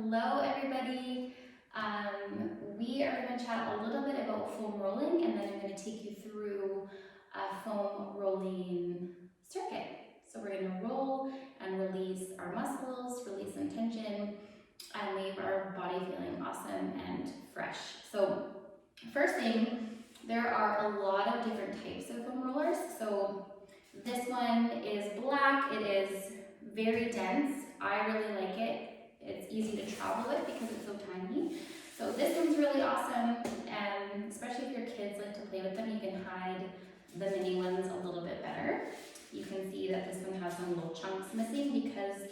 Hello everybody. We are going to chat a little bit about foam rolling, and then I'm going to take you through a foam rolling circuit. So we're going to roll and release our muscles, release some tension, and leave our body feeling awesome and fresh. So first thing, there are a lot of different types of foam rollers. So this one is black. It is very dense. I really like it. It's easy to travel with because it's so tiny. So this one's really awesome, and especially if your kids like to play with them, you can hide the mini ones a little bit better. You can see that this one has some little chunks missing because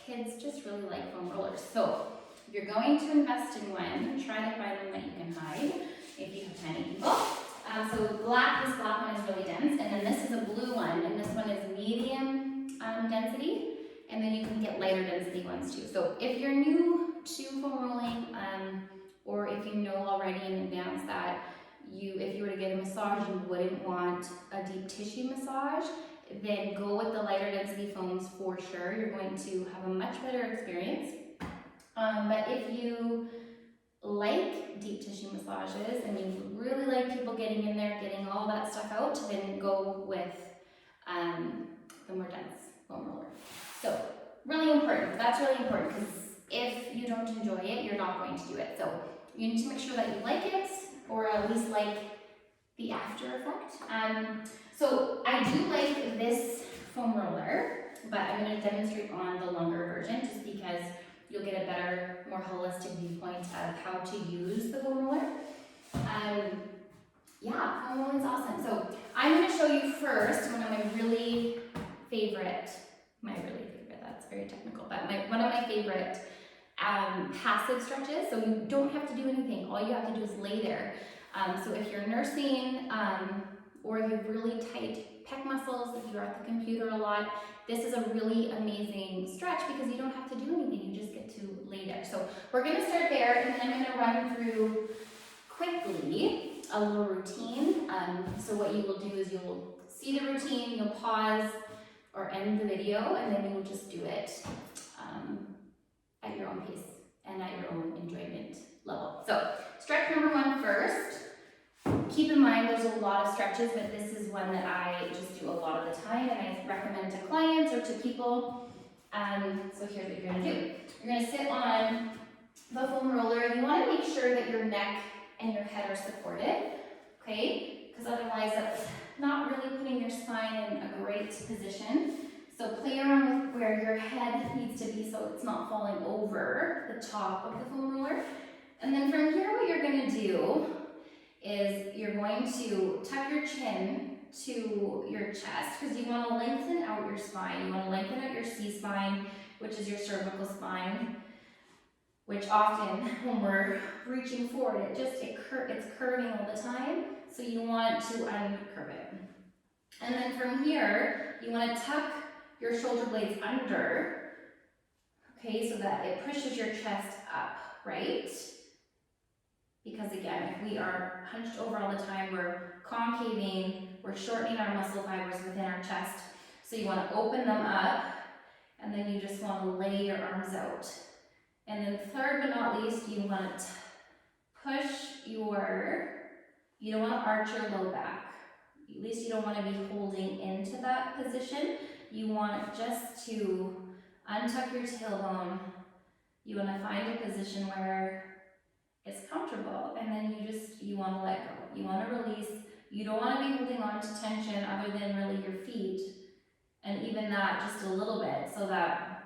kids just really like foam rollers. So if you're going to invest in one, try to find one that you can hide if you have tiny people. So this black one is really dense, and then this is a blue one, and this one is medium density, and then you can get lighter density ones too. So if you're new to foam rolling, or if you know already in advance that if you were to get a massage, you wouldn't want a deep tissue massage, then go with the lighter density foams for sure. You're going to have a much better experience. But if you like deep tissue massages and you really like people getting in there, getting all that stuff out, then go with the more dense foam roller. So really important, that's really important, because if you don't enjoy it, you're not going to do it. So you need to make sure that you like it, or at least like the after effect. So I do like this foam roller, but I'm going to demonstrate on the longer version just because you'll get a better, more holistic viewpoint of how to use the foam roller. Yeah, foam rolling is awesome. So I'm going to show you first one of my really favorite, that's very technical, but one of my favorite passive stretches. So you don't have to do anything. All you have to do is lay there. So if you're nursing, or if you have really tight pec muscles, if you're at the computer a lot, this is a really amazing stretch because you don't have to do anything. You just get to lay there. So we're going to start there, and then I'm going to run through quickly a little routine. So what you will do is you'll see the routine, you'll pause or end the video, and then you will just do it at your own pace and at your own enjoyment level. So stretch number one first. Keep in mind there's a lot of stretches, but this is one that I just do a lot of the time, and I recommend to clients or to people. So here's what you're going to do. You're going to sit on the foam roller. You want to make sure that your neck and your head are supported, okay? Because otherwise that's not really putting your spine in a great position. So play around with where your head needs to be so it's not falling over the top of the foam roller. And then from here, what you're going to do is you're going to tuck your chin to your chest because you want to lengthen out your spine. You want to lengthen out your C-spine, which is your cervical spine, which often when we're reaching forward, it's curving all the time. So you want to uncurve it. And then from here, you want to tuck your shoulder blades under, okay, so that it pushes your chest up, right? Because again, if we are hunched over all the time, we're concaving, we're shortening our muscle fibers within our chest. So you want to open them up, and then you just want to lay your arms out. And then third but not least, you want to you don't want to arch your low back. At least you don't want to be holding into that position. You want just to untuck your tailbone. You want to find a position where it's comfortable, and then you want to let go. You want to release. You don't want to be holding on to tension other than really your feet, and even that just a little bit, so that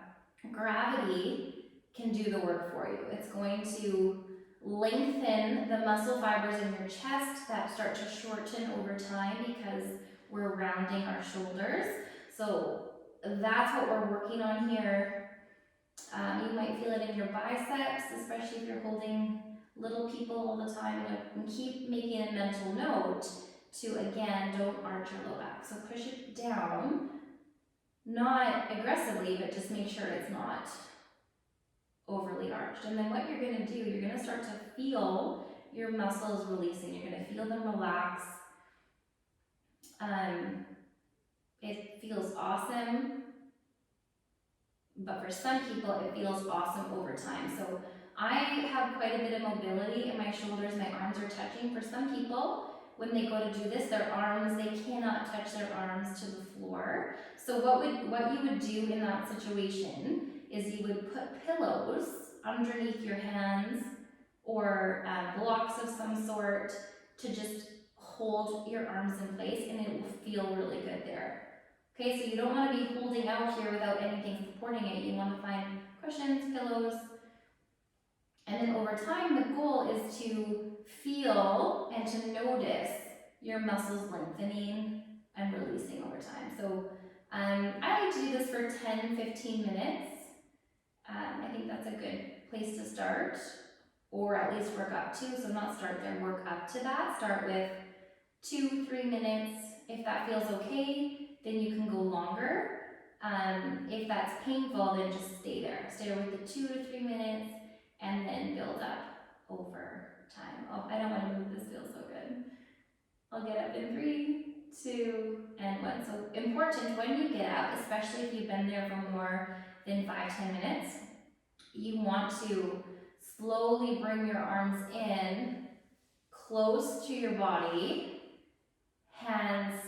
gravity can do the work for you. It's going to lengthen the muscle fibers in your chest that start to shorten over time because we're rounding our shoulders. So that's what we're working on here. You might feel it in your biceps, especially if you're holding little people all the time, and keep making a mental note to, again, don't arch your low back. So push it down, not aggressively, but just make sure it's not overly arched. And then what you're going to do, you're going to start to feel your muscles releasing. You're going to feel them relax. It feels awesome but for some people it feels awesome over time. So I have quite a bit of mobility in my shoulders, my arms are touching. For some people, when they go to do this, their arms, they cannot touch their arms to the floor. So what you would do in that situation is you would put pillows underneath your hands or blocks of some sort to just hold your arms in place, and it will feel really good there. Okay, so you don't want to be holding out here without anything supporting it. You want to find cushions, pillows, and then over time the goal is to feel and to notice your muscles lengthening and releasing over time. So I like to do this for 10-15 minutes. I think that's a good place to start, or at least work up to. So not start there, work up to that. Start with 2-3 minutes. If that feels okay, then you can go longer. If that's painful, then just stay there. Stay with the 2 to 3 minutes and then build up over time. Oh, I don't want to move, this feels so good. I'll get up in 3, 2, and 1. So important when you get up, especially if you've been there for more than 5-10 minutes, you want to slowly bring your arms in close to your body, hands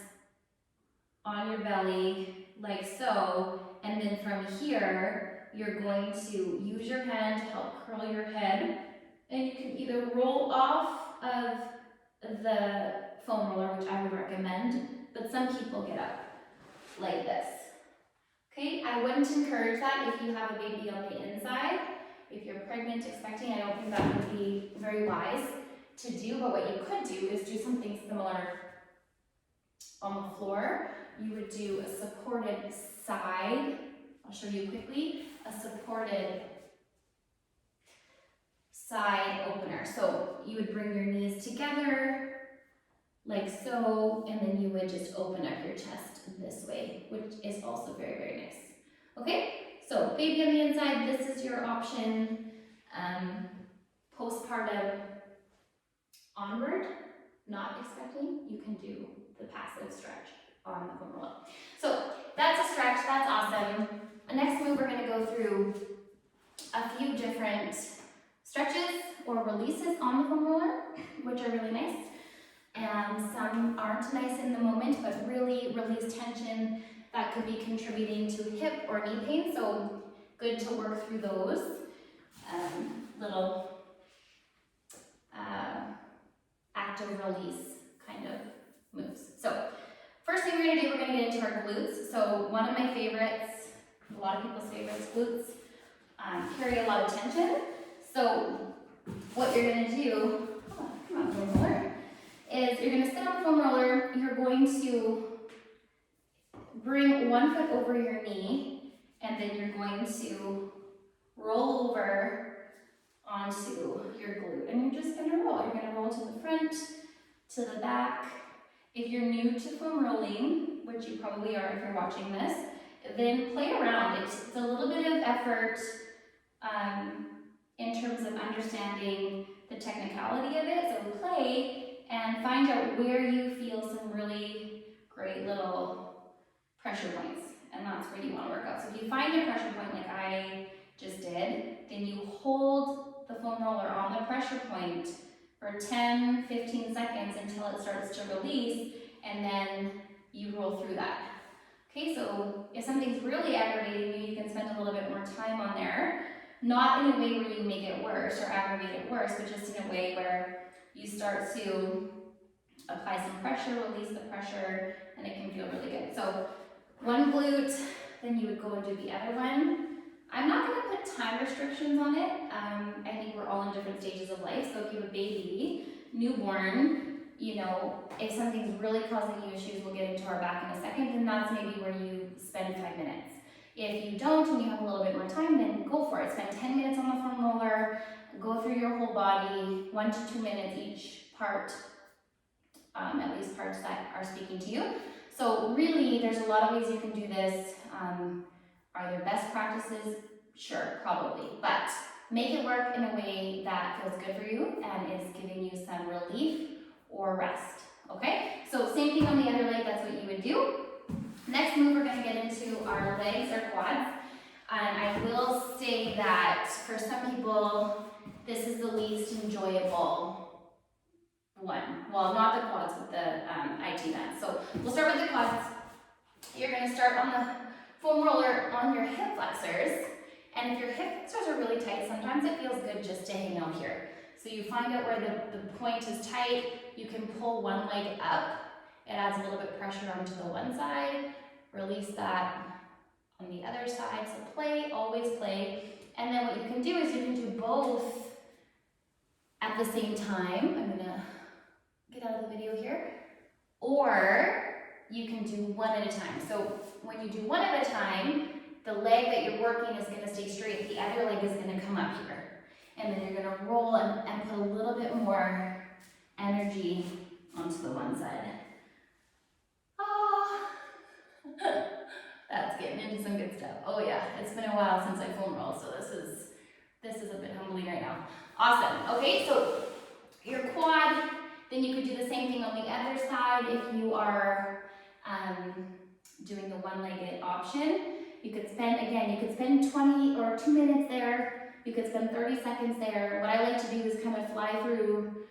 on your belly like so, and then from here you're going to use your hand to help curl your head, and you can either roll off of the foam roller, which I would recommend, but some people get up like this. Okay, I wouldn't encourage that if you have a baby on the inside. If you're pregnant, expecting, I don't think that would be very wise to do, but what you could do is do something similar on the floor. You would do a supported side, I'll show you quickly, a supported side opener. So you would bring your knees together like so, and then you would just open up your chest this way, which is also very, very nice. Okay, so baby on the inside, this is your option. Postpartum onward, not expecting, you can do the passive stretch on the foam roller. So that's a stretch, that's awesome. Next move, we're going to go through a few different stretches or releases on the foam roller, which are really nice. And some aren't nice in the moment, but really release tension that could be contributing to hip or knee pain. So good to work through those little active release kind of moves. So first thing we're going to do, we're going to get into our glutes. So one of my favorites, a lot of people's favorites, glutes carry a lot of tension. So what you're going to do, come on, foam roller, is you're going to sit on the foam roller. You're going to bring one foot over your knee, and then you're going to roll over onto your glute, and you're just going to roll. You're going to roll to the front, to the back. If you're new to foam rolling, which you probably are if you're watching this, then play around. It's a little bit of effort in terms of understanding the technicality of it. So play and find out where you feel some really great little pressure points, and that's where you want to work out. So if you find a pressure point like I just did, then you hold the foam roller on the pressure point for 10-15 seconds until it starts to release, and then you roll through that. Okay, so if something's really aggravating you, you can spend a little bit more time on there, not in a way where you make it worse or aggravate it worse, but just in a way where you start to apply some pressure, release the pressure, and it can feel really good. So one glute, then you would go and do the other one. I'm not going to put time restrictions on it. I think we're all in different stages of life. So if you have a baby, newborn, you know, if something's really causing you issues, we'll get into our back in a second, then that's maybe where you spend 5 minutes. If you don't and you have a little bit more time, then go for it. Spend 10 minutes on the foam roller, go through your whole body, 1 to 2 minutes each part, at least parts that are speaking to you. So really, there's a lot of ways you can do this. Are there best practices? Sure, probably, but make it work in a way that feels good for you and is giving you some relief or rest, okay? So same thing on the other leg, that's what you would do. Next move, we're gonna get into our legs or quads. And I will say that for some people, this is the least enjoyable one. Well, not the quads, but the IT band. So we'll start with the quads. You're gonna start on the foam roller on your hip flexors. And if your hip flexors are really tight, sometimes it feels good just to hang out here. So you find out where the point is tight, you can pull one leg up. It adds a little bit of pressure onto the one side. Release that on the other side. So play, always play. And then what you can do is you can do both at the same time. I'm gonna get out of the video here. Or you can do one at a time. So when you do one at a time, the leg that you're working is gonna stay straight. The other leg is gonna come up here. And then you're gonna roll and put a little bit more energy onto the one side. Oh, that's getting into some good stuff. Oh yeah, it's been a while since I foam rolled, so this is a bit humbling right now. Awesome. Okay, so your quad, then you could do the same thing on the other side if you are doing the one-legged option. You could spend 20 or 2 minutes there. You could spend 30 seconds there. What I like to do is kind of fly through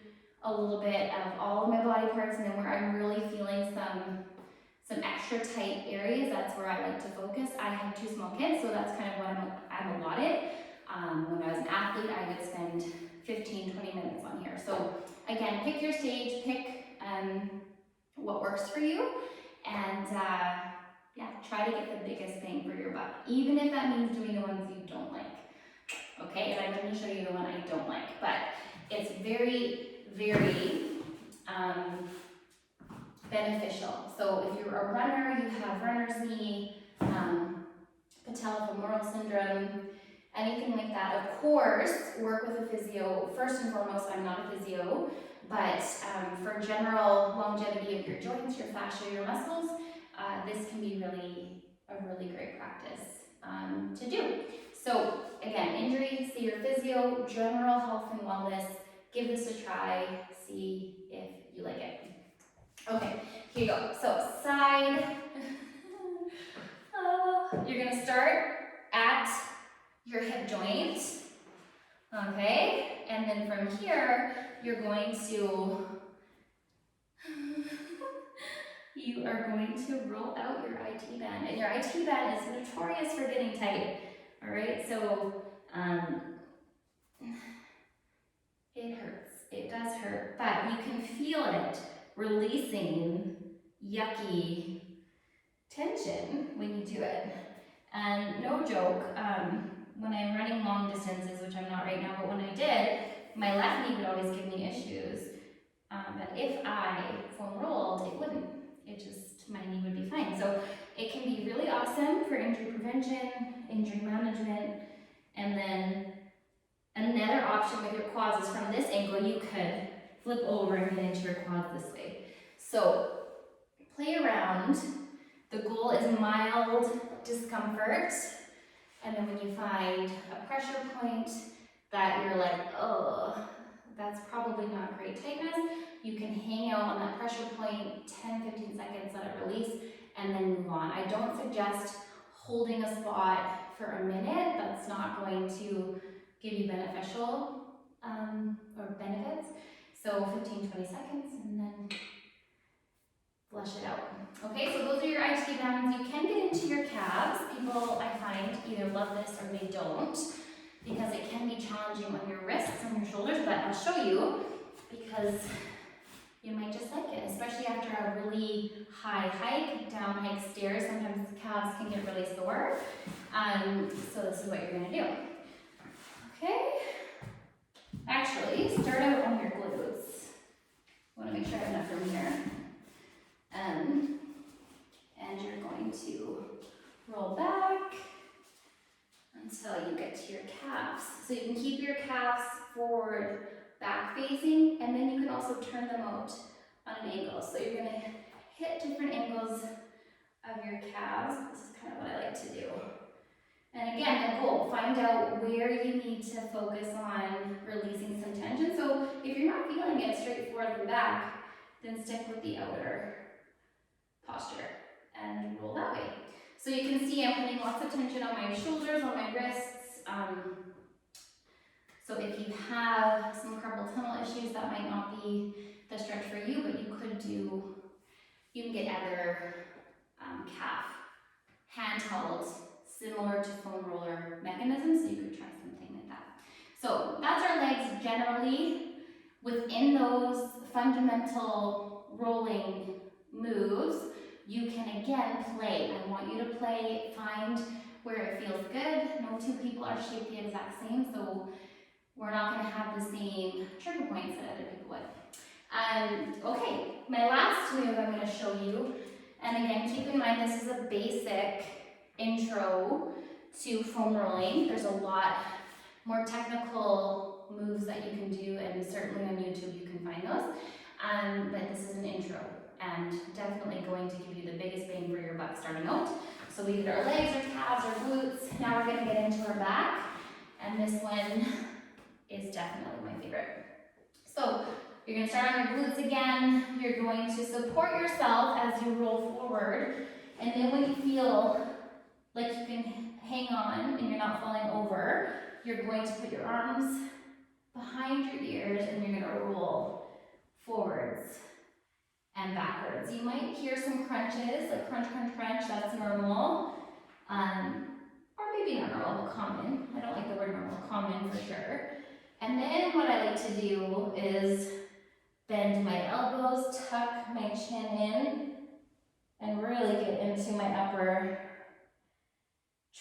a little bit of all of my body parts, and then where I'm really feeling some extra tight areas, that's where I like to focus. I have 2 small kids, so that's kind of what I'm allotted. When I was an athlete, I would spend 15, 20 minutes on here. So again, pick your stage, pick what works for you, and yeah, try to get the biggest bang for your buck, even if that means doing the ones you don't like. Okay, and I'm going to show you the one I don't like, but it's very, very beneficial. So if you're a runner, you have runner's knee, patellofemoral syndrome, anything like that, of course, work with a physio. First and foremost, I'm not a physio, but for general longevity of your joints, your fascia, your muscles, this can be a really great practice to do. So again, injury, see your physio, general health and wellness, give this a try, see if you like it. Okay, here you go. So side, you're gonna start at your hip joint, okay? And then from here, you're going to roll out your IT band. And your IT band is notorious for getting tight, all right? So it hurts, it does hurt, but you can feel it releasing yucky tension when you do it. And no joke, when I'm running long distances, which I'm not right now, but when I did, my left knee would always give me issues. But if I foam rolled, it wouldn't. My knee would be fine. So it can be really awesome for injury prevention, injury management, and then another option with your quads is from this angle, you could flip over and get into your quads this way. So play around. The goal is mild discomfort. And then when you find a pressure point that you're like, oh, that's probably not great tightness, you can hang out on that pressure point 10, 15 seconds, let it release, and then move on. I don't suggest holding a spot for a minute. That's not going to give you beneficial or benefits. So 15, 20 seconds, and then flush it out. Okay, so those are your IT bands. You can get into your calves. People, I find, either love this or they don't, because it can be challenging on your wrists and your shoulders, but I'll show you because you might just like it, especially after a really high hike, down hike stairs. Sometimes the calves can get really sore. So this is what you're gonna do. Okay, actually, start out on your glutes. I wanna make sure I have enough room here. And you're going to roll back until you get to your calves. So you can keep your calves forward, back facing, and then you can also turn them out on an angle. So you're going to hit different angles of your calves. This is kind of what I like to do. And again, the goal, find out where you need to focus on releasing some tension. So if you're not feeling it straight forward and back, then stick with the outer posture and roll that way. So you can see I'm putting lots of tension on my shoulders, on my wrists. So if you have some carpal tunnel issues, that might not be the stretch for you, but you can get other calf handheld, similar to foam roller mechanisms, so you could try something like that. So that's our legs generally. Within those fundamental rolling moves, you can again play. I want you to play, find where it feels good. No two people are shaped the exact same, so we're not going to have the same trigger points that other people would. Okay, my last move I'm going to show you, and again, keep in mind this is a basic intro to foam rolling. There's a lot more technical moves that you can do, and certainly on YouTube you can find those. But this is an intro, and definitely going to give you the biggest bang for your buck starting out. So we did our legs, our calves, our glutes. Now we're going to get into our back, and this one is definitely my favorite. So you're going to start on your glutes again. You're going to support yourself as you roll forward, and then when you feel like you can hang on and you're not falling over, you're going to put your arms behind your ears and you're going to roll forwards and backwards. You might hear some crunches, like crunch, crunch, crunch. That's normal. Or maybe not normal, but common. I don't like the word normal, common for sure. And then what I like to do is bend my elbows, tuck my chin in, and really get into my upper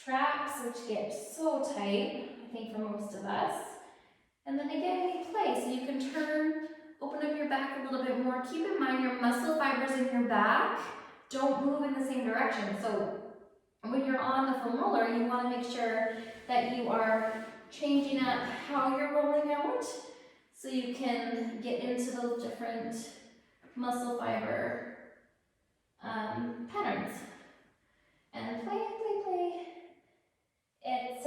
traps, which get so tight, I think for most of us. And then again, we play. So you can turn, open up your back a little bit more. Keep in mind your muscle fibers in your back don't move in the same direction. So when you're on the foam roller, you want to make sure that you are changing up how you're rolling out so you can get into those different muscle fiber patterns. And play, play, play. It's,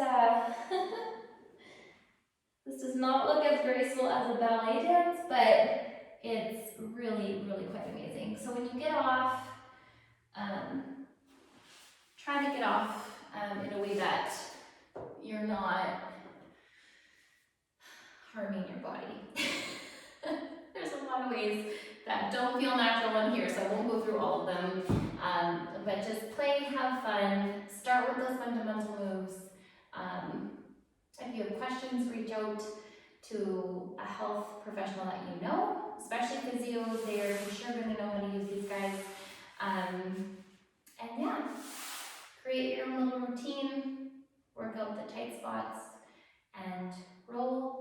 this does not look as graceful as a ballet dance, but it's really, really quite amazing. So when you get off, try to get off in a way that you're not harming your body. There's a lot of ways that don't feel natural in here, so I won't go through all of them. But just play, have fun, start with those fundamental moves. If you have questions, reach out to a health professional that you know, especially physios. They're for sure going to know how to use these guys. And yeah, create your own little routine, work out the tight spots, and roll